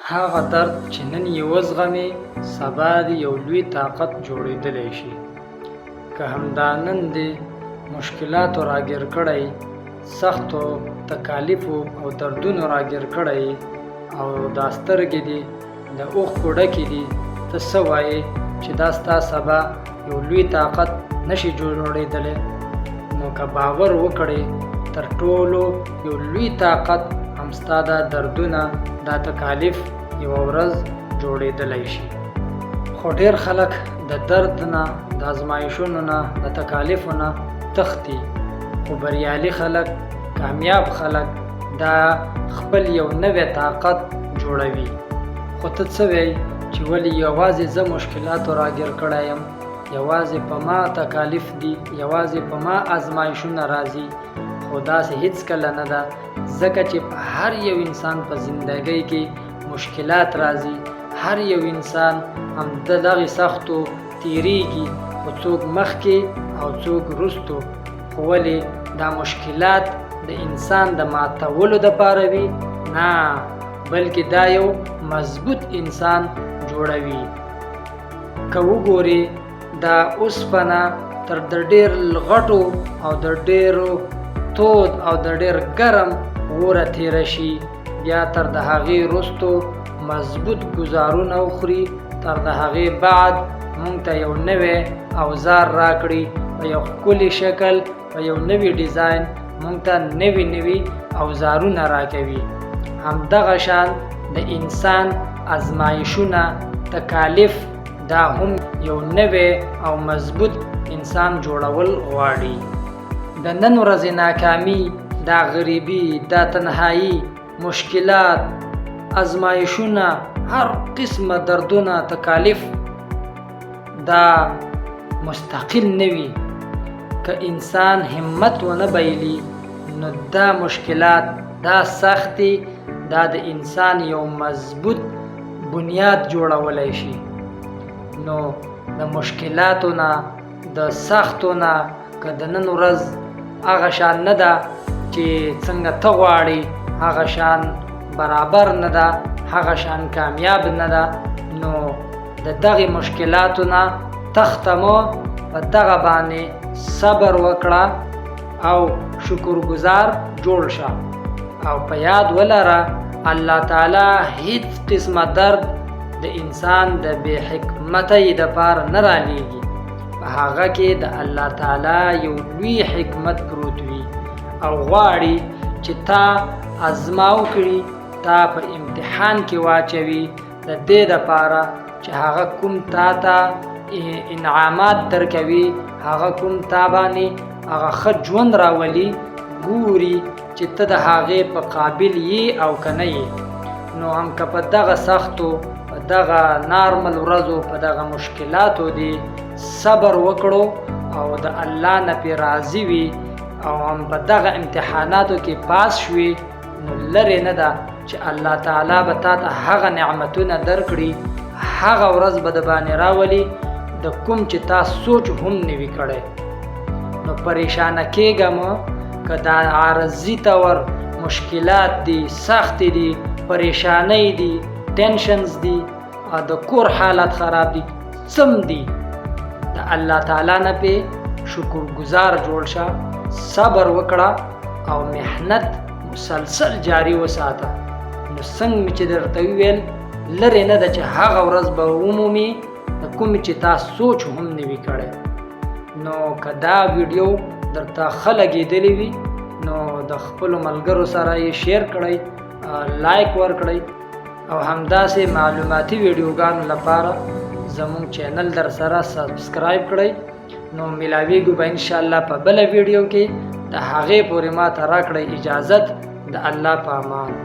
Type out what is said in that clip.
هغه درد چې نن یې وزغمې، سبا د یو لوی طاقت جوړېدلی شي. که همدا نن دې مشکلاتو راګیر کړی، سختو تکالیفو او دردونو راګیر کړی، او دا سترګې دې د اوښکو ډکې دي، ته څه وایې چې دا ستا سبا یو لوی طاقت نشي جوړېدلی؟ نو که باور وکړې، تر ټولو یو لوی طاقت هم ستا دا دردونه، دا تکالیف یوه ورځ جوړېدلی شي. خو ډېر خلک د درد نه، د ازمایښونو نه، د تکالیفو نه تښتي، خو بریالي خلک، کامیاب خلک دا خپل یو نوی طاقت جوړوي. خو ته څه وایې چې ولې یوازې زه مشکلاتو راګیر کړی یم، یوازې په ما تکالیف دي، یوازې په ما ازمایښونه راځي؟ خو داسې هیڅکله نه ده، ځکه چې په هر یو انسان په زندګۍ کې مشکلات راځي. هر یو انسان هم د دغې سختو تیریږي، خو څوک مخکې او څوک وروستو. خو ولې دا مشکلات د انسان د ماتولو دپاره وي؟ نه، بلکې دا یو مضبوط انسان جوړوي. که وګورې دا اوسپنه تر د ډېر غټو او د ډېرو تود او د ډېر ګرم اوره تیره شي، بیا تر د هغې وروستو مضبوط ګزارونه وخوري، تر د هغې بعد موږ ته یو نوی اوزار راکړي، په یو ښکلي شکل، په یو نوي ډیزاین موږ ته نوي اوزارونه راکوي. همدغه شان د انسان ازمایښونه، تکالیف، دا هم یو نوی او مضبوط انسان جوړول غواړي. د نن ورځې ناکامي، دا غریبي، دا تنهایی، مشکلات، ازمایښونه، هر قسمه دردونه، تکالیف دا مستقل نه وي. که انسان همت ونه بایلي، نو دا مشکلات، دا سختي، دا د انسان یو مضبوط بنیاد جوړولی شي. نو د مشکلاتو نه، د سختو نه، که د نن ورځ هغه شان نه ده چې څنګه ته غواړې، هغه شان برابر نه ده، هغه شان کامیاب نه ده، نو د دغې مشکلاتو نه تخته مه، په دغه باندې صبر وکړه او شکرګزار جوړ شه. او په یاد ولره، الله تعالی هیڅ قسمه درد د انسان د بې حکمتۍ دپاره نه رالیږي. په هغه کې د الله تعالی یو لوی حکمت پروت وي، او غواړي چې تا ازماو کړي، تا په امتحان کې واچوي، د دې دپاره چې هغه کوم تا ته انعامات درکوي، هغه کوم تا باندې هغه ښه ژوند راولي، ګوري چې ته د هغې په قابل یې او که نه یې. نو هم که په دغه سختو، په دغه نارمل ورځو، په دغه مشکلاتو دې صبر وکړو او د الله نه پې راضي وي، او هم په دغه امتحاناتو کې پاس شوي، نو لرې نه ده چې الله تعالی به تا ته هغه نعمتونه درکړي، هغه ورځ به د باندې راولي د کوم چې تا سوچ هم نه وي کړی. نو پریشانه کېږه مه، که دا عارضي طور مشکلات دي، سختې دي، پریشانۍ دي، ټینشنز دي، د کور حالت خراب دي، څم دي، د الله تعالی نه پې شکرګزار جوړ شه، صبر وکړه او محنت مسلسل جاری وساته. نو څنګه چې درته وویل، لرې نه ده چې هغه ورځ به ومومي د کومې چې تا سوچ هم نه وي کړی. نو که دا ویډیو درته ښه لګېدلی وي، نو د خپلو ملګرو سره یې شیر کړئ، لایک ورکړئ، او همداسې معلوماتي ویډیوګانو لپاره زموږ چینل در سره سبسکرایب کړئ. نو ملاویږو به انشاءالله په بله ویډیو کې، د هغې پورې ما ته راکړئ اجازت. د الله په امان.